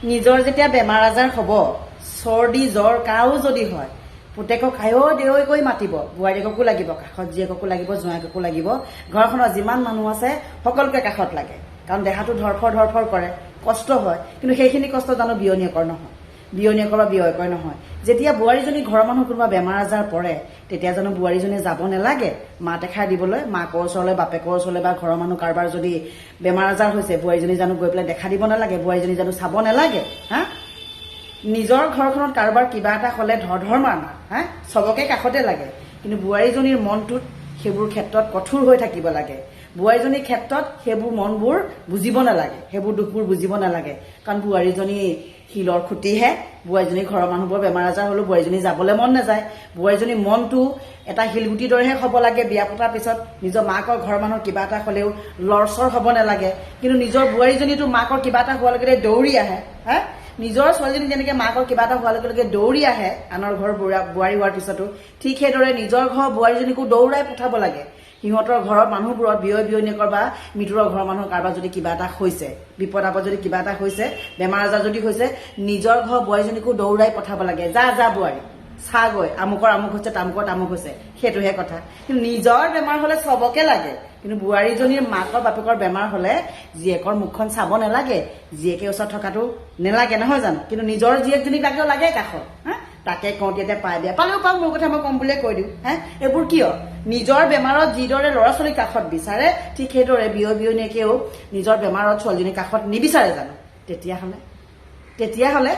নিজৰ যেতিয়া বেমাৰ আজাৰ হ'ব, চৰ্দি জ্বৰ কাও যদি হয়, পুতেকক আয়ো দেৱৈ কৈ মাতিব, বোৱাৰীকো লাগিব, কাষত জীয়েককো লাগিব, জোঁৱাইকো লাগিব, ঘৰখনৰ যিমান মানুহ আছে সকলোকে কাষত লাগে। কাৰণ দেহাটো ধৰফৰ কৰে, কষ্ট হয়, কিন্তু সেইখিনি কষ্ট জানো বিয়নীয়েকৰ নহয়, বিয়নীয়েকৰ বা বিয়কৰ নহয়। যেতিয়া বোৱাৰীজনী ঘৰৰ মানুহ কোনোবা বেমাৰ আজাৰ পৰে, তেতিয়া জানো বোৱাৰীজনী যাব নালাগে মাত এষাৰ দিবলৈ, মাকৰ ওচৰলৈ, বাপেকৰ ওচৰলৈ, বা ঘৰৰ মানুহ কাৰোবাৰ যদি বেমাৰ আজাৰ হৈছে, বোৱাৰীজনী জানো গৈ পেলাই দেখা দিব নালাগে, বোৱাৰীজনী জানো চাব নালাগে? হা, নিজৰ ঘৰখনত কাৰোবাৰ কিবা এটা হ'লে ধৰ মাৰ হা, চবকে কাষতে লাগে, কিন্তু বোৱাৰীজনীৰ মনটোত সেইবোৰ ক্ষেত্ৰত কঠোৰ হৈ থাকিব লাগে। বোৱাৰীজনীৰ ক্ষেত্ৰত সেইবোৰ মনবোৰ বুজিব নালাগে, সেইবোৰ দুখবোৰ বুজিব নালাগে। কাৰণ বোৱাৰীজনী শিলৰ খুঁটিহে, বোৱাৰীজনী ঘৰৰ মানুহবোৰ বেমাৰ আজাৰ হ'লেও বোৱাৰীজনী যাবলৈ মন নাযায়। বোৱাৰীজনীৰ মনটো এটা শিলগুটিৰ দৰেহে হ'ব লাগে। বিয়া পতাৰ পিছত নিজৰ মাকৰ ঘৰৰ মানুহৰ কিবা এটা হ'লেও লৰচৰ হ'ব নালাগে, কিন্তু নিজৰ বোৱাৰীজনীতো মাকৰ কিবা এটা হোৱাৰ লগে দৌৰি আহে। হা, নিজৰ ছোৱালীজনী যেনেকৈ মাকৰ কিবা এটা হোৱাৰ লগে লগে দৌৰি আহে আনৰ ঘৰ বোৱাৰী হোৱাৰ পিছতো, ঠিক সেইদৰে নিজৰ ঘৰ বোৱাৰীজনীকো দৌৰাই পঠাব লাগে। সিহঁতৰ ঘৰৰ মানুহবোৰত বিয়নীয়েকৰ বা মৃতুৰৰ ঘৰৰ মানুহৰ কাৰোবাৰ যদি কিবা এটা হৈছে, বিপদ আপদ যদি কিবা এটা হৈছে, বেমাৰ আজাৰ যদি হৈছে, নিজৰ ঘৰ বোৱাৰীজনীকো দৌৰাই পঠাব লাগে। যা বোৱাৰী চাগৈ, আমুকৰ আমুক হৈছে, তামুকৰ তামুক হৈছে, সেইটোহে কথা। কিন্তু নিজৰ বেমাৰ হ'লে চবকে লাগে, কিন্তু বোৱাৰীজনীৰ মাকৰ বাপেকৰ বেমাৰ হ'লে জীয়েকৰ মুখখন চাব নালাগে, জীয়েকে ওচৰত থকাটো নালাগে, নহয় জানো? কিন্তু নিজৰ জীয়েকজনীক লাগে কাষত। হা, তাকে কওঁ এতিয়া পাই দিয়া পালেও পাওক, মোৰ কথা মই কম বুলিয়ে কৈ দিওঁ। হা, এইবোৰ কিয়? নিজৰ বেমাৰত যিদৰে ল'ৰা ছোৱালীৰ কাষত বিচাৰে, ঠিক সেইদৰে বিয়নীয়েকেও নিজৰ বেমাৰত ছোৱালীজনীৰ কাষত নিবিচাৰে জানো? তেতিয়াহ'লে